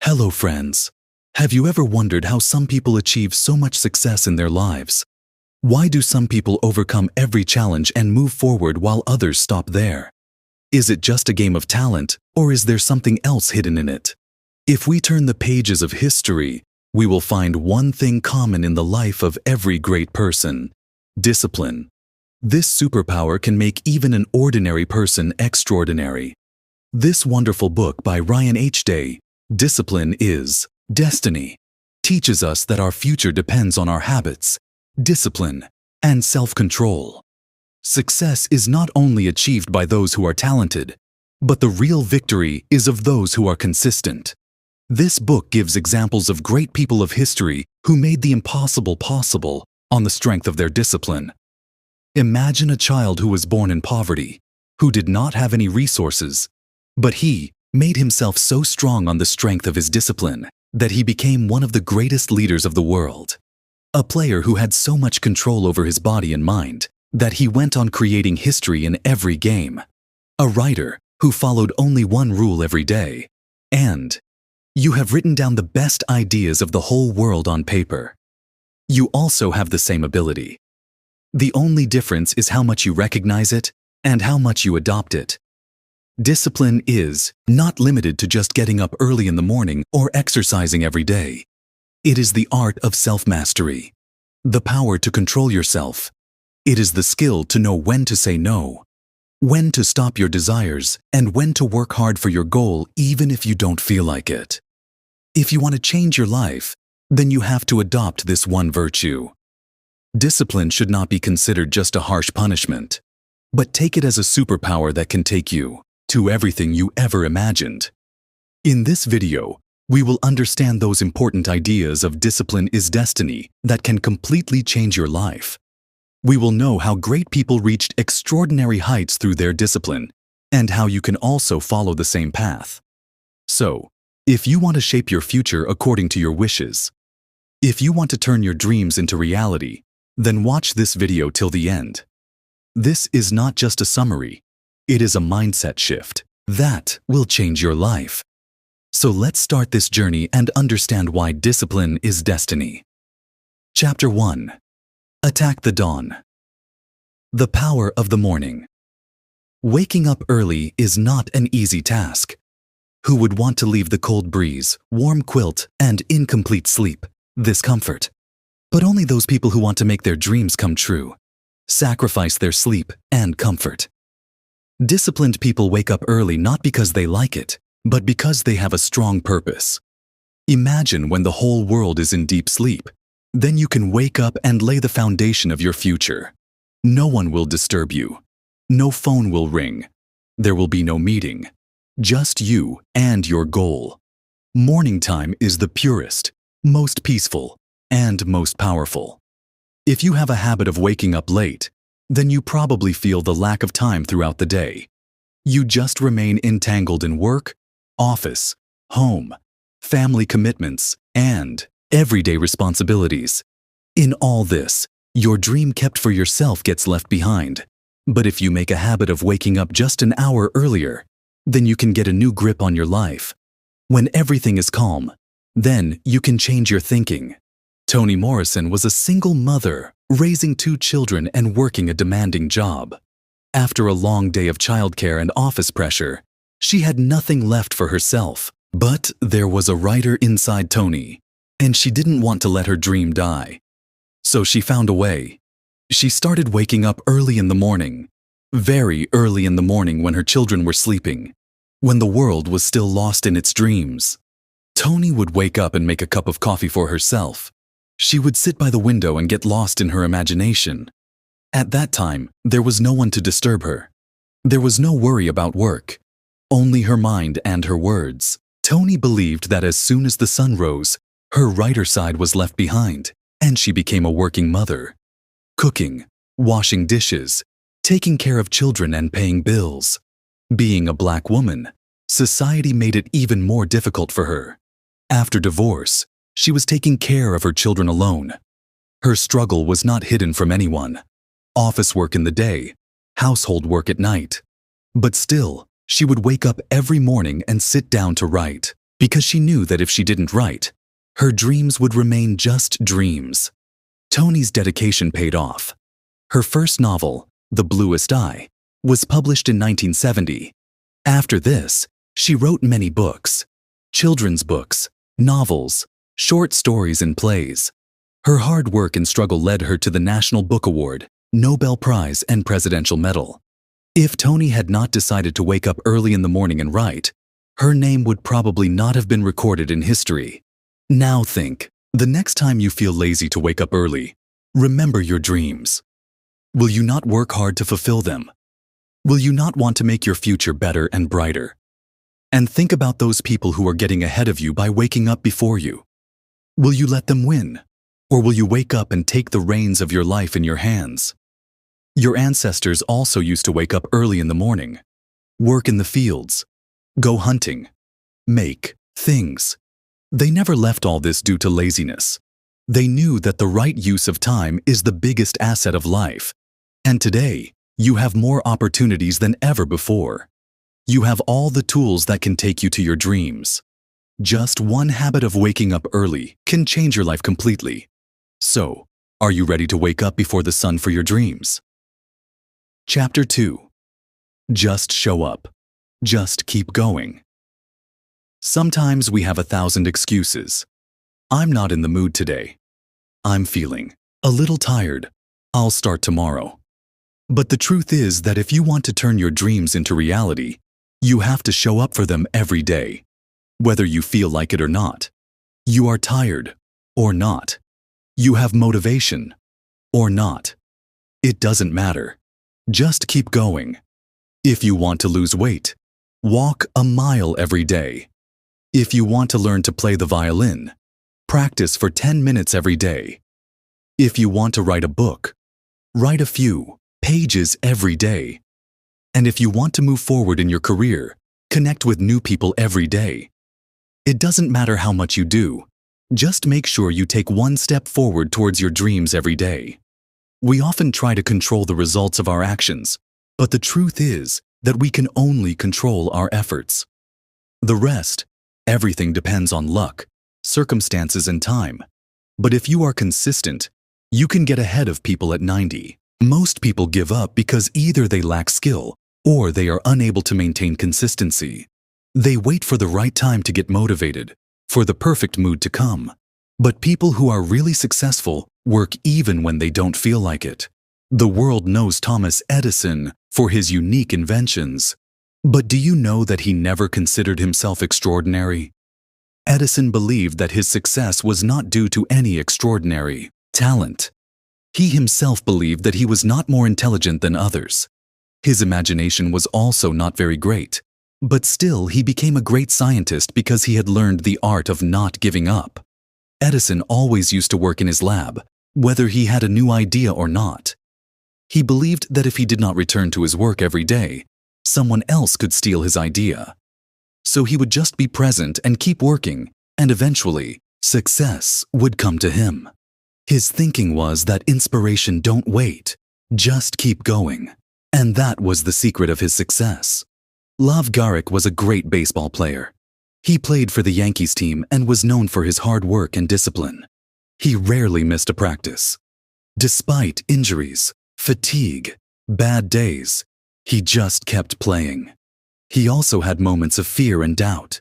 Hello, friends. Have you ever wondered how some people achieve so much success in their lives? Why do some people overcome every challenge and move forward while others stop there? Is it just a game of talent, or is there something else hidden in it? If we turn the pages of history, we will find one thing common in the life of every great person: discipline. This superpower can make even an ordinary person extraordinary. This wonderful book by Ryan H. Day, Discipline is Destiny, teaches us that our future depends on our habits, discipline, and self-control. Success is not only achieved by those who are talented, but the real victory is of those who are consistent. This book gives examples of great people of history who made the impossible possible on the strength of their discipline. Imagine a child who was born in poverty, who did not have any resources, but he made himself so strong on the strength of his discipline that he became one of the greatest leaders of the world. A player who had so much control over his body and mind that he went on creating history in every game. A writer who followed only one rule every day. And you have written down the best ideas of the whole world on paper. You also have the same ability. The only difference is how much you recognize it and how much you adopt it. Discipline is not limited to just getting up early in the morning or exercising every day. It is the art of self-mastery, the power to control yourself. It is the skill to know when to say no, when to stop your desires, and when to work hard for your goal even if you don't feel like it. If you want to change your life, then you have to adopt this one virtue. Discipline should not be considered just a harsh punishment, but take it as a superpower that can take you to everything you ever imagined. In this video, we will understand those important ideas of discipline is destiny that can completely change your life. We will know how great people reached extraordinary heights through their discipline and how you can also follow the same path. So, if you want to shape your future according to your wishes, if you want to turn your dreams into reality, then watch this video till the end. This is not just a summary. It is a mindset shift that will change your life. So let's start this journey and understand why discipline is destiny. Chapter 1. Attack the dawn. The power of the morning. Waking up early is not an easy task. Who would want to leave the cold breeze, warm quilt, and incomplete sleep, this comfort? But only those people who want to make their dreams come true, sacrifice their sleep and comfort. Disciplined people wake up early not because they like it, but because they have a strong purpose. Imagine when the whole world is in deep sleep. Then you can wake up and lay the foundation of your future. No one will disturb you. No phone will ring. There will be no meeting. Just you and your goal. Morning time is the purest, most peaceful, and most powerful. If you have a habit of waking up late, then you probably feel the lack of time throughout the day. You just remain entangled in work, office, home, family commitments, and everyday responsibilities. In all this, your dream kept for yourself gets left behind. But if you make a habit of waking up just an hour earlier, then you can get a new grip on your life. When everything is calm, then you can change your thinking. Toni Morrison was a single mother, raising 2 children and working a demanding job. After a long day of childcare and office pressure, she had nothing left for herself. But there was a writer inside Toni, and she didn't want to let her dream die. So she found a way. She started waking up early in the morning, very early in the morning when her children were sleeping, when the world was still lost in its dreams. Toni would wake up and make a cup of coffee for herself. She would sit by the window and get lost in her imagination. At that time, there was no one to disturb her. There was no worry about work, only her mind and her words. Toni believed that as soon as the sun rose, her writer side was left behind, and she became a working mother. Cooking, washing dishes, taking care of children and paying bills. Being a black woman, society made it even more difficult for her. After divorce, she was taking care of her children alone. Her struggle was not hidden from anyone. Office work in the day, household work at night. But still, she would wake up every morning and sit down to write. because she knew that if she didn't write, her dreams would remain just dreams. Toni's dedication paid off. Her first novel, The Bluest Eye, was published in 1970. After this, she wrote many books, children's books, novels, short stories and plays. Her hard work and struggle led her to the National Book Award, Nobel Prize and Presidential Medal. If Toni had not decided to wake up early in the morning and write, her name would probably not have been recorded in history. Now think, the next time you feel lazy to wake up early, remember your dreams. Will you not work hard to fulfill them? Will you not want to make your future better and brighter? And think about those people who are getting ahead of you by waking up before you. Will you let them win? Or will you wake up and take the reins of your life in your hands? Your ancestors also used to wake up early in the morning, work in the fields, go hunting, make things. They never left all this due to laziness. They knew that the right use of time is the biggest asset of life. And today, you have more opportunities than ever before. You have all the tools that can take you to your dreams. Just one habit of waking up early can change your life completely. So, are you ready to wake up before the sun for your dreams? Chapter 2. Just show up. Just keep going. Sometimes we have 1,000 excuses. I'm not in the mood today. I'm feeling a little tired. I'll start tomorrow. But the truth is that if you want to turn your dreams into reality, you have to show up for them every day, whether you feel like it or not. You are tired or not. You have motivation or not. It doesn't matter. Just keep going. If you want to lose weight, walk a mile every day. If you want to learn to play the violin, practice for 10 minutes every day. If you want to write a book, write a few pages every day. And if you want to move forward in your career, connect with new people every day. It doesn't matter how much you do. Just make sure you take one step forward towards your dreams every day. We often try to control the results of our actions, but the truth is that we can only control our efforts. The rest, everything depends on luck, circumstances, and time. But if you are consistent, you can get ahead of people at 90. Most people give up because either they lack skill or they are unable to maintain consistency. They wait for the right time to get motivated, for the perfect mood to come. But people who are really successful work even when they don't feel like it. The world knows Thomas Edison for his unique inventions. But do you know that he never considered himself extraordinary? Edison believed that his success was not due to any extraordinary talent. He himself believed that he was not more intelligent than others. His imagination was also not very great. But still, he became a great scientist because he had learned the art of not giving up. Edison always used to work in his lab, whether he had a new idea or not. He believed that if he did not return to his work every day, someone else could steal his idea. So he would just be present and keep working, and eventually, success would come to him. His thinking was that inspiration don't wait, just keep going. And that was the secret of his success. Love Gehrig was a great baseball player. He played for the Yankees team and was known for his hard work and discipline. He rarely missed a practice. Despite injuries, fatigue, bad days, he just kept playing. He also had moments of fear and doubt.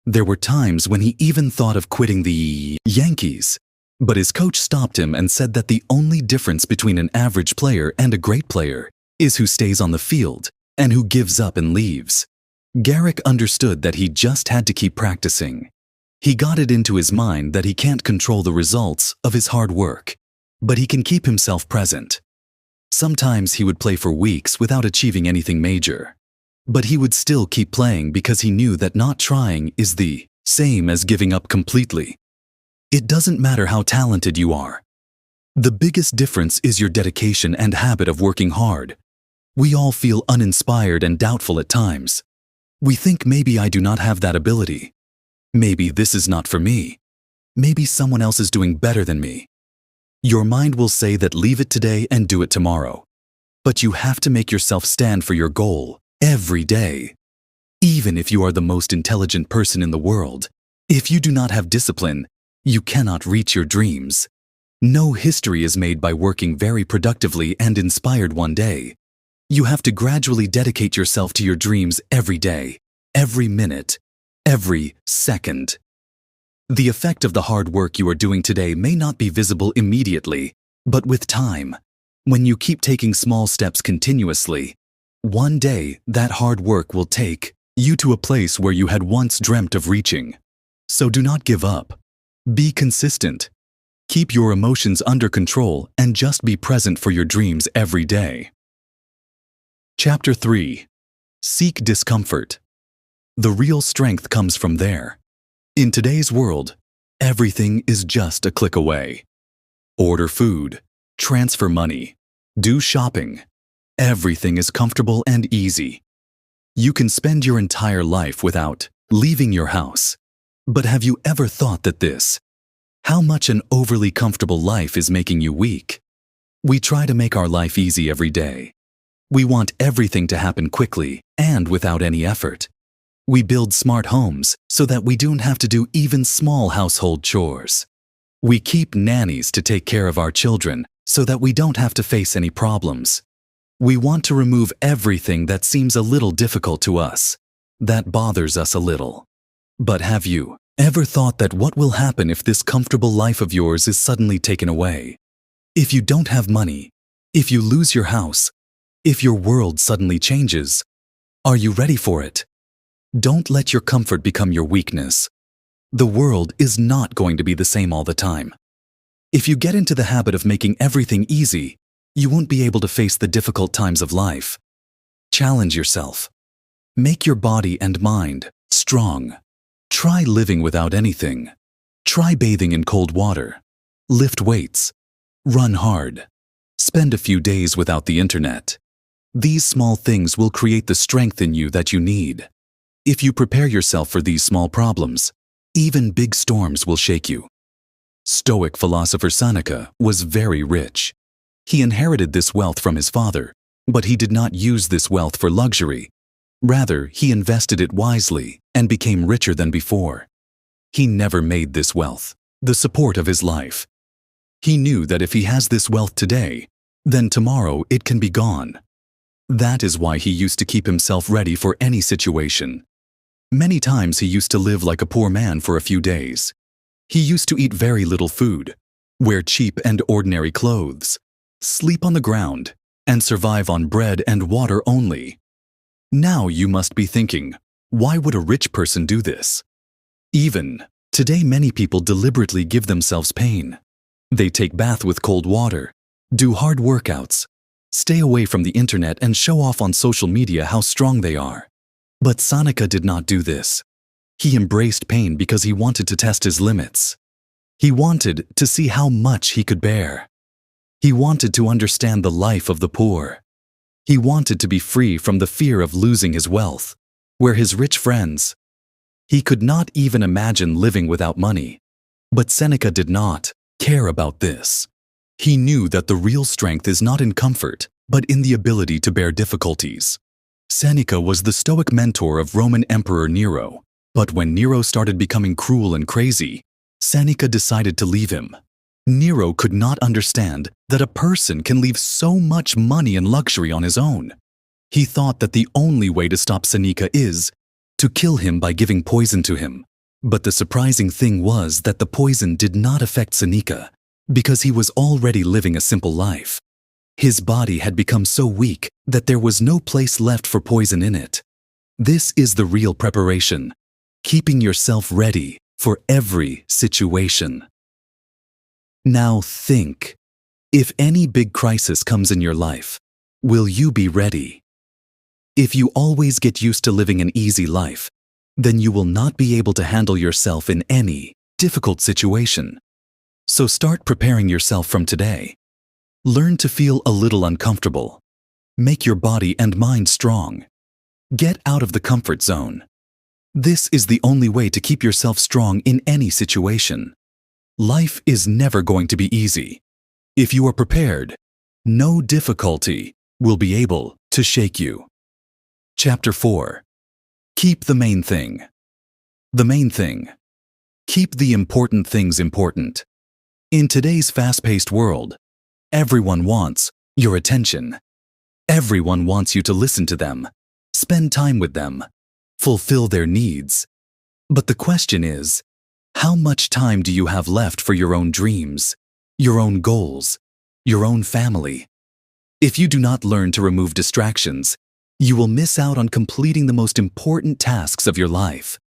There were times when he even thought of quitting the Yankees, but his coach stopped him and said that the only difference between an average player and a great player is who stays on the field and who gives up and leaves. Gehrig understood that he just had to keep practicing. He got it into his mind that he can't control the results of his hard work, but he can keep himself present. Sometimes he would play for weeks without achieving anything major. But he would still keep playing because he knew that not trying is the same as giving up completely. It doesn't matter how talented you are. The biggest difference is your dedication and habit of working hard. We all feel uninspired and doubtful at times. We think maybe I do not have that ability. Maybe this is not for me. Maybe someone else is doing better than me. Your mind will say that leave it today and do it tomorrow. But you have to make yourself stand for your goal every day. Even if you are the most intelligent person in the world, If you do not have discipline, you cannot reach your dreams. No history is made by working very productively and inspired one day. You have to gradually dedicate yourself to your dreams every day, every minute, every second. The effect of the hard work you are doing today may not be visible immediately, but with time, when you keep taking small steps continuously, one day that hard work will take you to a place where you had once dreamt of reaching. So do not give up. Be consistent. Keep your emotions under control and just be present for your dreams every day. Chapter 3. Seek discomfort. The real strength comes from there. In today's world, everything is just a click away. Order food, transfer money, do shopping. Everything is comfortable and easy. You can spend your entire life without leaving your house. But have you ever thought that how much an overly comfortable life is making you weak? We try to make our life easy every day. We want everything to happen quickly and without any effort. We build smart homes so that we don't have to do even small household chores. We keep nannies to take care of our children so that we don't have to face any problems. We want to remove everything that seems a little difficult to us, that bothers us a little. But have you ever thought that what will happen if this comfortable life of yours is suddenly taken away? If you don't have money, if you lose your house, if your world suddenly changes, are you ready for it? Don't let your comfort become your weakness. The world is not going to be the same all the time. If you get into the habit of making everything easy, you won't be able to face the difficult times of life. Challenge yourself. Make your body and mind strong. Try living without anything. Try bathing in cold water. Lift weights. Run hard. Spend a few days without the internet. These small things will create the strength in you that you need. If you prepare yourself for these small problems, even big storms will shake you. Stoic philosopher Seneca was very rich. He inherited this wealth from his father, but he did not use this wealth for luxury. Rather, he invested it wisely and became richer than before. He never made this wealth the support of his life. He knew that if he has this wealth today, then tomorrow it can be gone. That is why he used to keep himself ready for any situation. Many times he used to live like a poor man for a few days. He used to eat very little food, wear cheap and ordinary clothes, sleep on the ground, and survive on bread and water only. Now you must be thinking, why would a rich person do this? Even today, many people deliberately give themselves pain. They take bath with cold water, do hard workouts, stay away from the internet and show off on social media how strong they are. But Seneca did not do this. He embraced pain because he wanted to test his limits. He wanted to see how much he could bear. He wanted to understand the life of the poor. He wanted to be free from the fear of losing his wealth, where his rich friends. He could not even imagine living without money. But Seneca did not care about this. He knew that the real strength is not in comfort, but in the ability to bear difficulties. Seneca was the Stoic mentor of Roman Emperor Nero, but when Nero started becoming cruel and crazy, Seneca decided to leave him. Nero could not understand that a person can leave so much money and luxury on his own. He thought that the only way to stop Seneca is to kill him by giving poison to him. But the surprising thing was that the poison did not affect Seneca, because he was already living a simple life. His body had become so weak that there was no place left for poison in it. This is the real preparation, keeping yourself ready for every situation. Now think, if any big crisis comes in your life, will you be ready? If you always get used to living an easy life, then you will not be able to handle yourself in any difficult situation. So start preparing yourself from today. Learn to feel a little uncomfortable. Make your body and mind strong. Get out of the comfort zone. This is the only way to keep yourself strong in any situation. Life is never going to be easy. If you are prepared, no difficulty will be able to shake you. Chapter 4. Keep the main thing. The main thing. Keep the important things important. In today's fast-paced world, everyone wants your attention. Everyone wants you to listen to them, spend time with them, fulfill their needs. But the question is, how much time do you have left for your own dreams, your own goals, your own family? If you do not learn to remove distractions, you will miss out on completing the most important tasks of your life.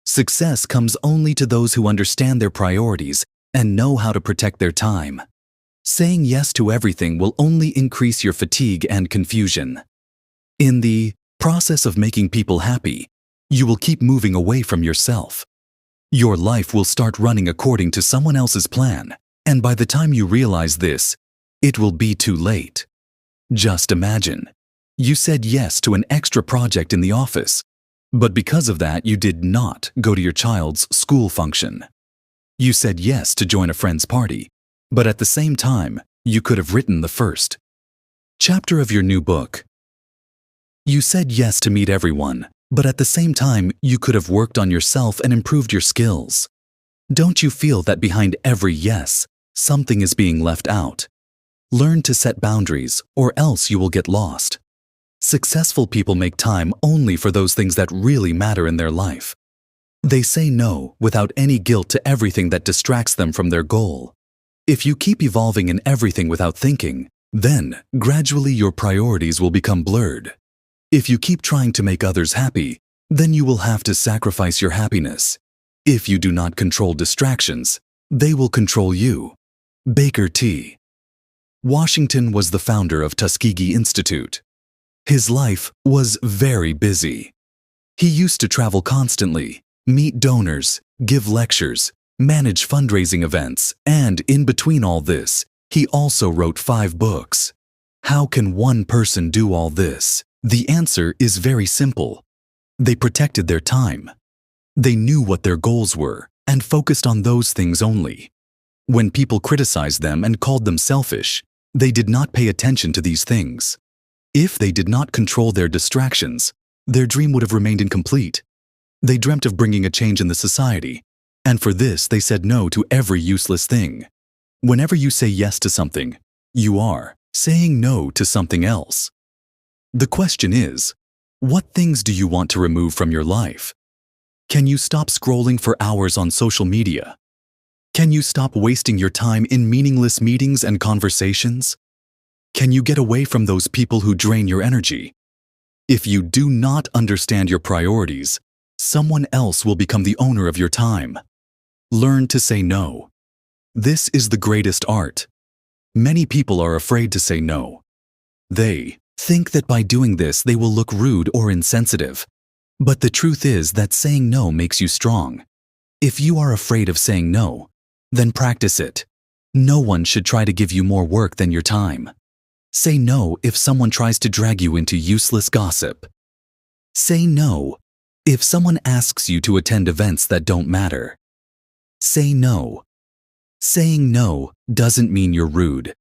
Success comes only to those who understand their priorities and know how to protect their time. Saying yes to everything will only increase your fatigue and confusion. In the process of making people happy, you will keep moving away from yourself. Your life will start running according to someone else's plan, and by the time you realize this, it will be too late. Just imagine, you said yes to an extra project in the office, but because of that you did not go to your child's school function. You said yes to join a friend's party, but at the same time, you could have written the first chapter of your new book. You said yes to meet everyone, but at the same time, you could have worked on yourself and improved your skills. Don't you feel that behind every yes, something is being left out? Learn to set boundaries, or else you will get lost. Successful people make time only for those things that really matter in their life. They say no without any guilt to everything that distracts them from their goal. If you keep evolving in everything without thinking, then gradually your priorities will become blurred. If you keep trying to make others happy, then you will have to sacrifice your happiness. If you do not control distractions, they will control you. Booker T. Washington was the founder of Tuskegee Institute. His life was very busy. He used to travel constantly, meet donors, give lectures, manage fundraising events, and in between all this, he also wrote 5 books. How can one person do all this? The answer is very simple. They protected their time. They knew what their goals were and focused on those things only. When people criticized them and called them selfish, they did not pay attention to these things. If they did not control their distractions, their dream would have remained incomplete. They dreamt of bringing a change in the society, and for this they said no to every useless thing. Whenever you say yes to something, you are saying no to something else. The question is, what things do you want to remove from your life? Can you stop scrolling for hours on social media? Can you stop wasting your time in meaningless meetings and conversations? Can you get away from those people who drain your energy? If you do not understand your priorities, someone else will become the owner of your time. Learn to say no. This is the greatest art. Many people are afraid to say no. They think that by doing this they will look rude or insensitive. But the truth is that saying no makes you strong. If you are afraid of saying no, then practice it. No one should try to give you more work than your time. Say no if someone tries to drag you into useless gossip. Say no if someone asks you to attend events that don't matter. Say no. Saying no doesn't mean you're rude.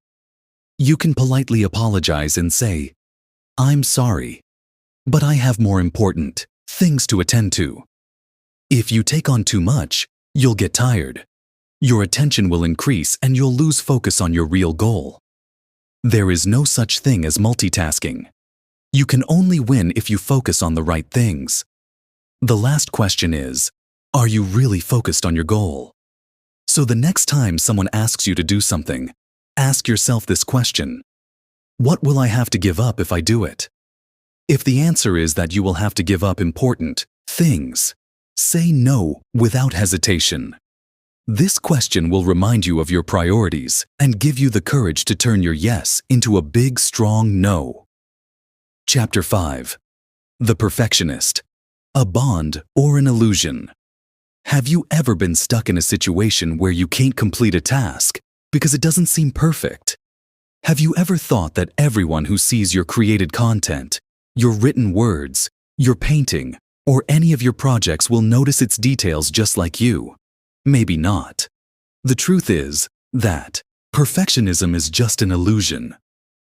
You can politely apologize and say, "I'm sorry, but I have more important things to attend to." If you take on too much, you'll get tired. Your attention will increase and you'll lose focus on your real goal. There is no such thing as multitasking. You can only win if you focus on the right things. The last question is, are you really focused on your goal? So the next time someone asks you to do something, ask yourself this question: what will I have to give up if I do it? If the answer is that you will have to give up important things, say no without hesitation. This question will remind you of your priorities and give you the courage to turn your yes into a big, strong no. Chapter 5. The Perfectionist. A bond or an illusion. Have you ever been stuck in a situation where you can't complete a task because it doesn't seem perfect? Have you ever thought that everyone who sees your created content, your written words, your painting, or any of your projects will notice its details just like you? Maybe not. The truth is that perfectionism is just an illusion,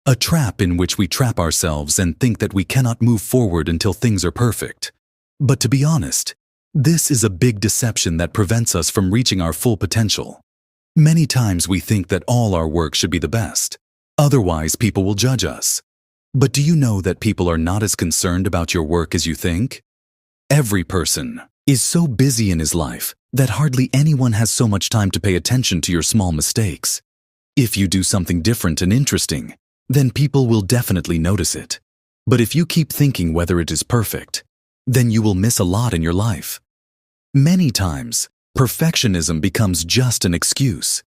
a trap in which we trap ourselves and think that we cannot move forward until things are perfect. But to be honest, This is a big deception that prevents us from reaching our full potential. Many times we think that all our work should be the best. Otherwise, people will judge us. But do you know that people are not as concerned about your work as you think? Every person is so busy in his life that hardly anyone has so much time to pay attention to your small mistakes. If you do something different and interesting, then people will definitely notice it. But if you keep thinking whether it is perfect, then you will miss a lot in your life. Many times, perfectionism becomes just an excuse.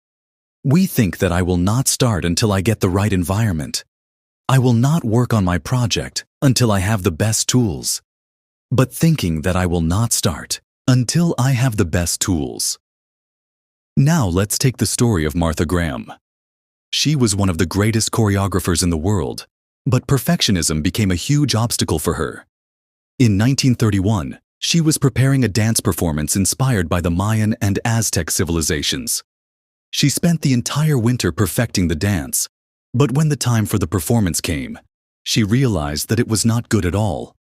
We think that I will not start until I get the right environment. I will not work on my project until I have the best tools. But thinking that I will not start until I have the best tools. Now let's take the story of Martha Graham. She was one of the greatest choreographers in the world, but perfectionism became a huge obstacle for her. In 1931, she was preparing a dance performance inspired by the Mayan and Aztec civilizations. She spent the entire winter perfecting the dance, but when the time for the performance came, she realized that it was not good at all.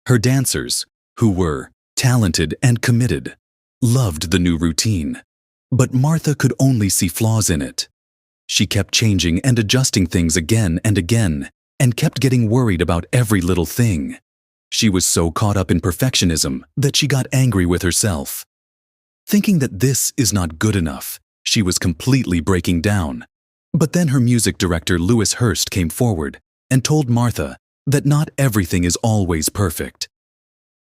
Her dancers, who were talented and committed, loved the new routine, but Martha could only see flaws in it. She kept changing and adjusting things again and again, and kept getting worried about every little thing. She was so caught up in perfectionism that she got angry with herself. Thinking that this is not good enough, she was completely breaking down. But then her music director Louis Hurst came forward and told Martha that not everything is always perfect.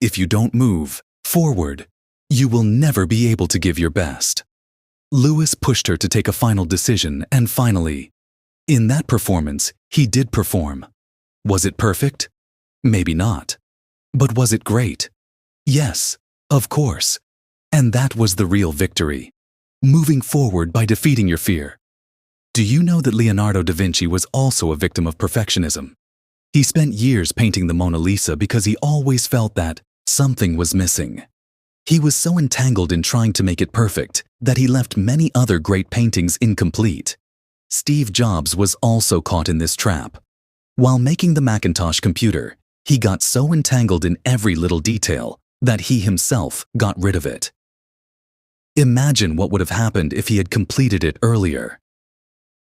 If you don't move forward, you will never be able to give your best. Louis pushed her to take a final decision, and finally, in that performance, he did perform. Was it perfect? Maybe not. But was it great? Yes, of course. And that was the real victory. Moving forward by defeating your fear. Do you know that Leonardo da Vinci was also a victim of perfectionism? He spent years painting the Mona Lisa because he always felt that something was missing. He was so entangled in trying to make it perfect that he left many other great paintings incomplete. Steve Jobs was also caught in this trap. While making the Macintosh computer, he got so entangled in every little detail that he himself got rid of it. Imagine what would have happened if he had completed it earlier.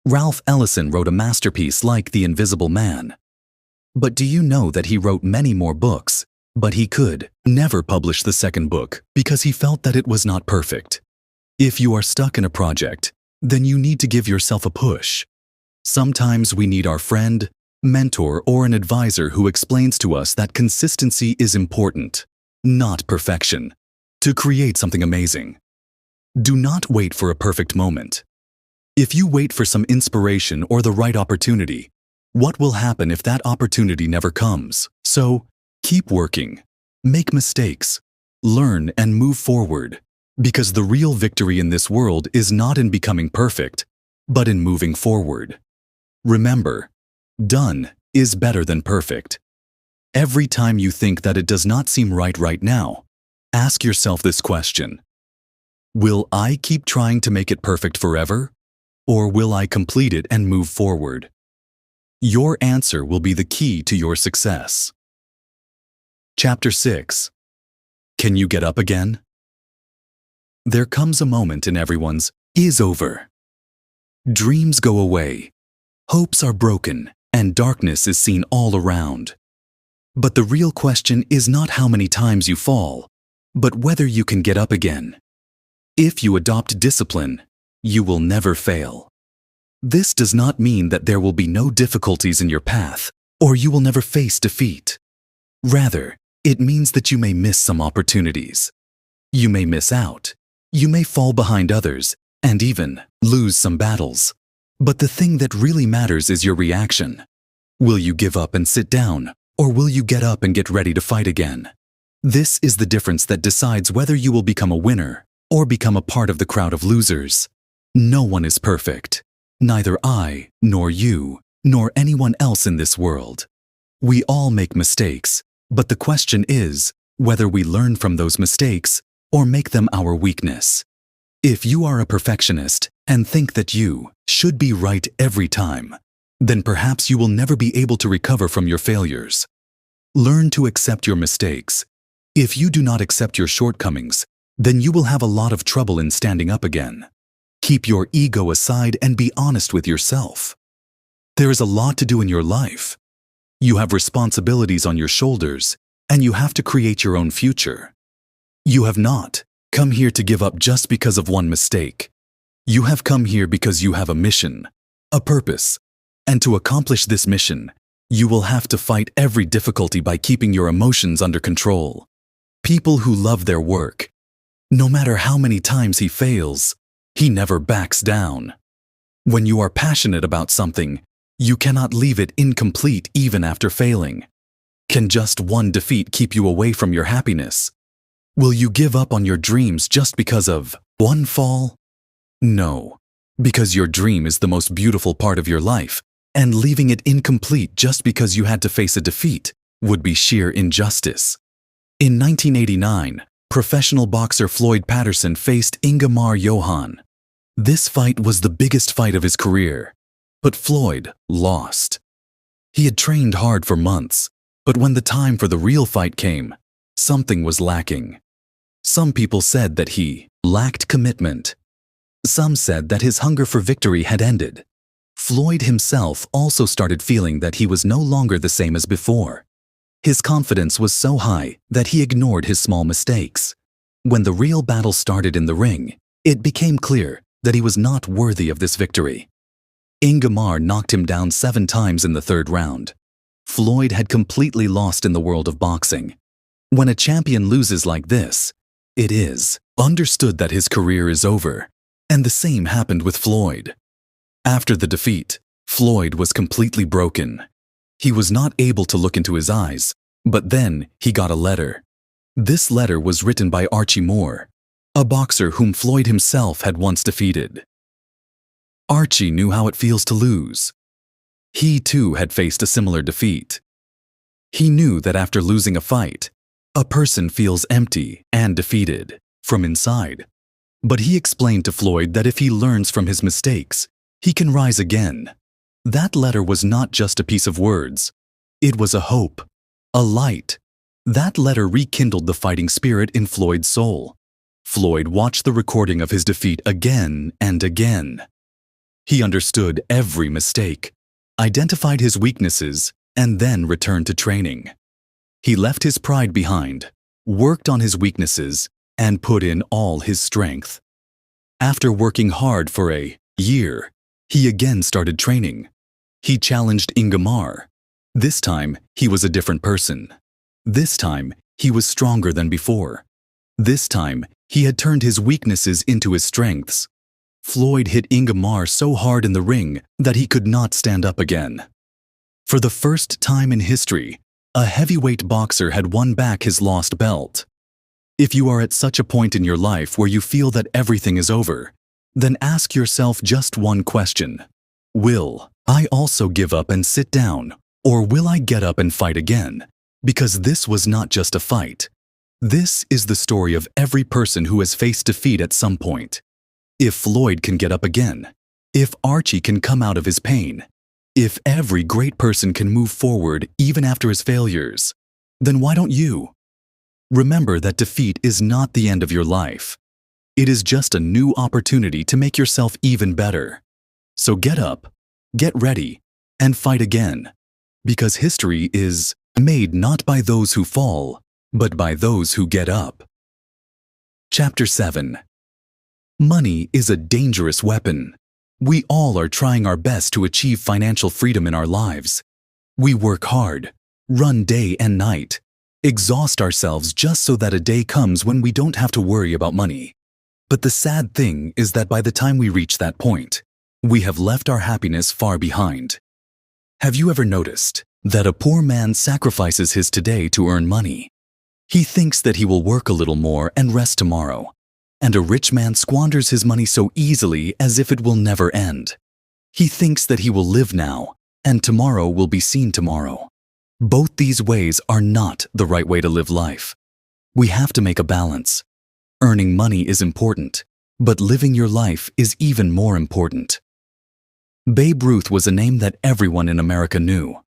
Ralph Ellison wrote a masterpiece like The Invisible Man. But do you know that he wrote many more books, but he could never publish the second book because he felt that it was not perfect? If you are stuck in a project, then you need to give yourself a push. Sometimes we need our friend, mentor, or an advisor who explains to us that consistency is important, not perfection, to create something amazing. Do not wait for a perfect moment. If you wait for some inspiration or the right opportunity, what will happen if that opportunity never comes? So, keep working, make mistakes, learn and move forward, because the real victory in this world is not in becoming perfect, but in moving forward. Remember, done is better than perfect. Every time you think that it does not seem right now, ask yourself this question. Will I keep trying to make it perfect forever? Or will I complete it and move forward? Your answer will be the key to your success. Chapter 6. Can you get up again? There comes a moment in everyone's is over. Dreams go away, hopes are broken, and darkness is seen all around. But the real question is not how many times you fall, but whether you can get up again. If you adopt discipline, you will never fail. This does not mean that there will be no difficulties in your path, or you will never face defeat. Rather, it means that you may miss some opportunities. You may miss out. You may fall behind others, and even lose some battles. But the thing that really matters is your reaction. Will you give up and sit down, or will you get up and get ready to fight again? This is the difference that decides whether you will become a winner or become a part of the crowd of losers. No one is perfect. Neither I, nor you, nor anyone else in this world. We all make mistakes, but the question is whether we learn from those mistakes or make them our weakness. If you are a perfectionist and think that you should be right every time, then perhaps you will never be able to recover from your failures. Learn to accept your mistakes. If you do not accept your shortcomings, then you will have a lot of trouble in standing up again. Keep your ego aside and be honest with yourself. There is a lot to do in your life. You have responsibilities on your shoulders, and you have to create your own future. You have not come here to give up just because of one mistake. You have come here because you have a mission, a purpose, and to accomplish this mission, you will have to fight every difficulty by keeping your emotions under control. People who love their work, no matter how many times he fails, he never backs down. When you are passionate about something, you cannot leave it incomplete even after failing. Can just one defeat keep you away from your happiness? Will you give up on your dreams just because of one fall? No, because your dream is the most beautiful part of your life, and leaving it incomplete just because you had to face a defeat would be sheer injustice. In 1989, professional boxer Floyd Patterson faced Ingemar Johan. This fight was the biggest fight of his career, but Floyd lost. He had trained hard for months, but when the time for the real fight came, something was lacking. Some people said that he lacked commitment. Some said that his hunger for victory had ended. Floyd himself also started feeling that he was no longer the same as before. His confidence was so high that he ignored his small mistakes. When the real battle started in the ring, it became clear that he was not worthy of this victory. Ingemar knocked him down 7 times in the 3rd round. Floyd had completely lost in the world of boxing. When a champion loses like this, it is understood that his career is over, and the same happened with Floyd. After the defeat, Floyd was completely broken. He was not able to look into his eyes, but then he got a letter. This letter was written by Archie Moore, a boxer whom Floyd himself had once defeated. Archie knew how it feels to lose. He too had faced a similar defeat. He knew that after losing a fight, a person feels empty and defeated from inside. But he explained to Floyd that if he learns from his mistakes, he can rise again. That letter was not just a piece of words. It was a hope, a light. That letter rekindled the fighting spirit in Floyd's soul. Floyd watched the recording of his defeat again and again. He understood every mistake, identified his weaknesses, and then returned to training. He left his pride behind, worked on his weaknesses, and put in all his strength. After working hard for a year, he again started training. He challenged Ingemar. This time, he was a different person. This time, he was stronger than before. This time, he had turned his weaknesses into his strengths. Floyd hit Ingemar so hard in the ring that he could not stand up again. For the first time in history, a heavyweight boxer had won back his lost belt. If you are at such a point in your life where you feel that everything is over, then ask yourself just one question. Will I also give up and sit down, or will I get up and fight again? Because this was not just a fight. This is the story of every person who has faced defeat at some point. If Floyd can get up again, if Archie can come out of his pain, if every great person can move forward even after his failures, then why don't you? Remember that defeat is not the end of your life. It is just a new opportunity to make yourself even better. So get up, get ready, and fight again. Because history is made not by those who fall, but by those who get up. Chapter 7. Money is a dangerous weapon. We all are trying our best to achieve financial freedom in our lives. We work hard, run day and night, exhaust ourselves just so that a day comes when we don't have to worry about money. But the sad thing is that by the time we reach that point, we have left our happiness far behind. Have you ever noticed that a poor man sacrifices his today to earn money? He thinks that he will work a little more and rest tomorrow. And a rich man squanders his money so easily as if it will never end. He thinks that he will live now, and tomorrow will be seen tomorrow. Both these ways are not the right way to live life. We have to make a balance. Earning money is important, but living your life is even more important. Babe Ruth was a name that everyone in America knew.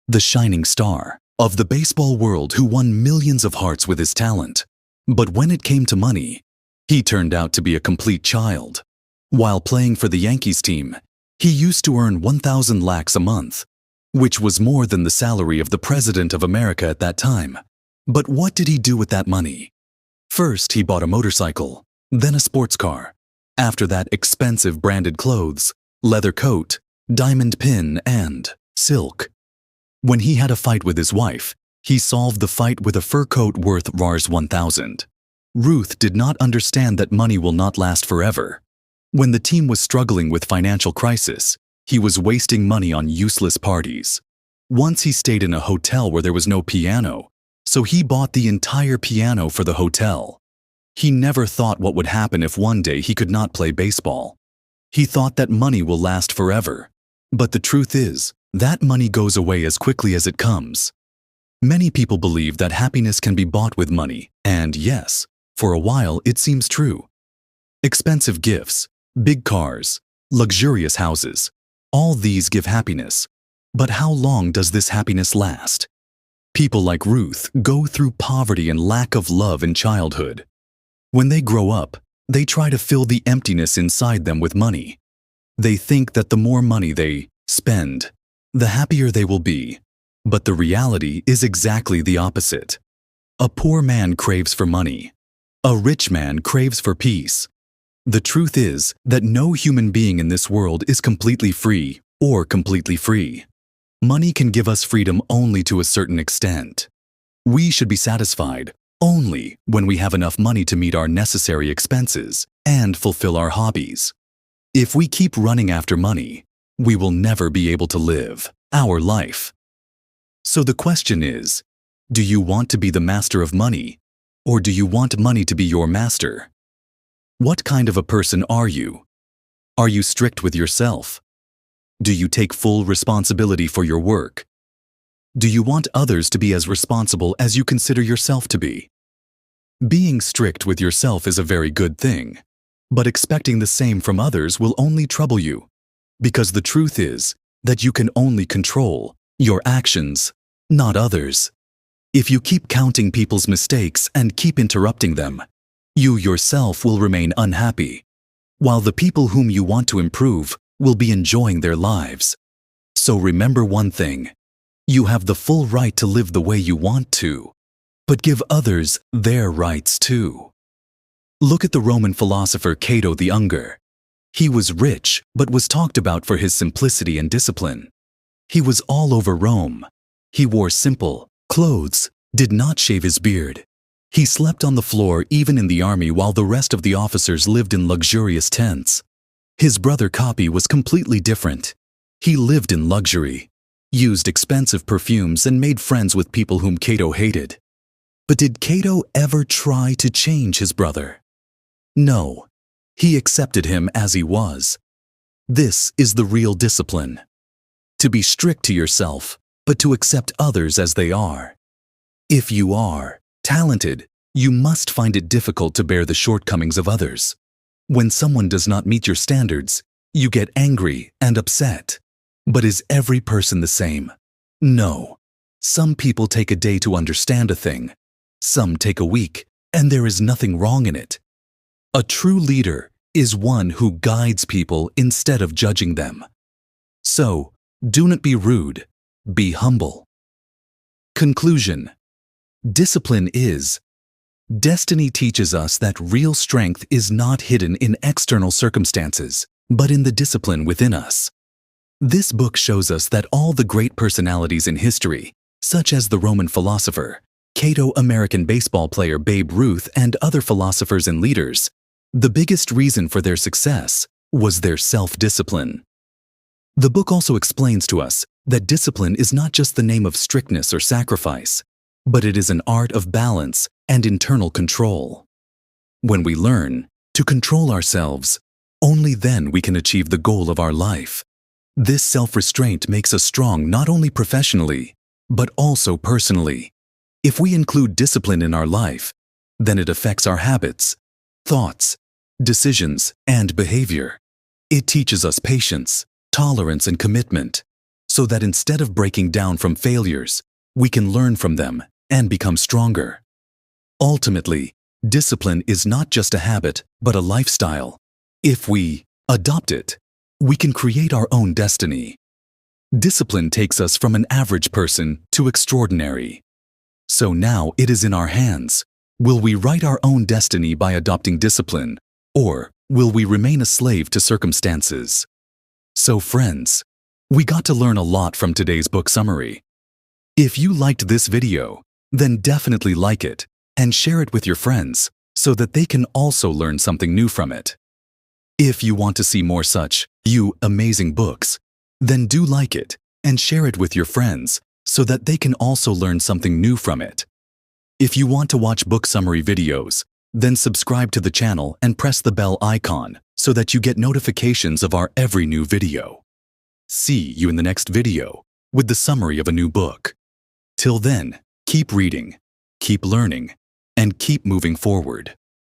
The shining star, of the baseball world who won millions of hearts with his talent. But when it came to money, he turned out to be a complete child. While playing for the Yankees team, he used to earn 1,000 lakhs a month, which was more than the salary of the President of America at that time. But what did he do with that money? First, he bought a motorcycle, then a sports car. After that, expensive branded clothes, leather coat, diamond pin, and silk. When he had a fight with his wife, he solved the fight with a fur coat worth Rs 1,000. Ruth did not understand that money will not last forever. When the team was struggling with financial crisis, he was wasting money on useless parties. Once he stayed in a hotel where there was no piano, so he bought the entire piano for the hotel. He never thought what would happen if one day he could not play baseball. He thought that money will last forever. But the truth is, that money goes away as quickly as it comes. Many people believe that happiness can be bought with money, and yes, for a while it seems true. Expensive gifts, big cars, luxurious houses, all these give happiness. But how long does this happiness last? People like Ruth go through poverty and lack of love in childhood. When they grow up, they try to fill the emptiness inside them with money. They think that the more money they spend, the happier they will be. But the reality is exactly the opposite. A poor man craves for money. A rich man craves for peace. The truth is that no human being in this world is completely free or completely free. Money can give us freedom only to a certain extent. We should be satisfied only when we have enough money to meet our necessary expenses and fulfill our hobbies. If we keep running after money, we will never be able to live our life. So the question is, do you want to be the master of money, or do you want money to be your master? What kind of a person are you? Are you strict with yourself? Do you take full responsibility for your work? Do you want others to be as responsible as you consider yourself to be? Being strict with yourself is a very good thing, but expecting the same from others will only trouble you, because the truth is that you can only control your actions, not others. If you keep counting people's mistakes and keep interrupting them, you yourself will remain unhappy, while the people whom you want to improve will be enjoying their lives. So remember one thing: you have the full right to live the way you want to, but give others their rights too. Look at the Roman philosopher Cato the Younger. He was rich, but was talked about for his simplicity and discipline. He was all over Rome. He wore simple clothes, did not shave his beard. He slept on the floor even in the army, while the rest of the officers lived in luxurious tents. His brother Copy was completely different. He lived in luxury, used expensive perfumes, and made friends with people whom Cato hated. But did Cato ever try to change his brother? No. He accepted him as he was. This is the real discipline. To be strict to yourself, but to accept others as they are. If you are talented, you must find it difficult to bear the shortcomings of others. When someone does not meet your standards, you get angry and upset. But is every person the same? No. Some people take a day to understand a thing. Some take a week, and there is nothing wrong in it. A true leader is one who guides people instead of judging them. So, do not be rude, be humble. Conclusion. Discipline is. Destiny teaches us that real strength is not hidden in external circumstances, but in the discipline within us. This book shows us that all the great personalities in history, such as the Roman philosopher, Cato, American baseball player Babe Ruth, and other philosophers and leaders, the biggest reason for their success was their self-discipline. The book also explains to us that discipline is not just the name of strictness or sacrifice, but it is an art of balance and internal control. When we learn to control ourselves, only then we can achieve the goal of our life. This self-restraint makes us strong not only professionally, but also personally. If we include discipline in our life, then it affects our habits, thoughts, decisions, and behavior. It teaches us patience, tolerance, and commitment, so that instead of breaking down from failures, we can learn from them and become stronger. Ultimately, discipline is not just a habit, but a lifestyle. If we adopt it, we can create our own destiny. Discipline takes us from an average person to extraordinary. So now it is in our hands. Will we write our own destiny by adopting discipline, or will we remain a slave to circumstances? So friends, we got to learn a lot from today's book summary. If you liked this video, then definitely like it and share it with your friends so that they can also learn something new from it. If you want to see more such amazing books, then do like it and share it with your friends so that they can also learn something new from it. If you want to watch book summary videos, then subscribe to the channel and press the bell icon so that you get notifications of our every new video. See you in the next video with the summary of a new book. Till then, keep reading, keep learning, and keep moving forward.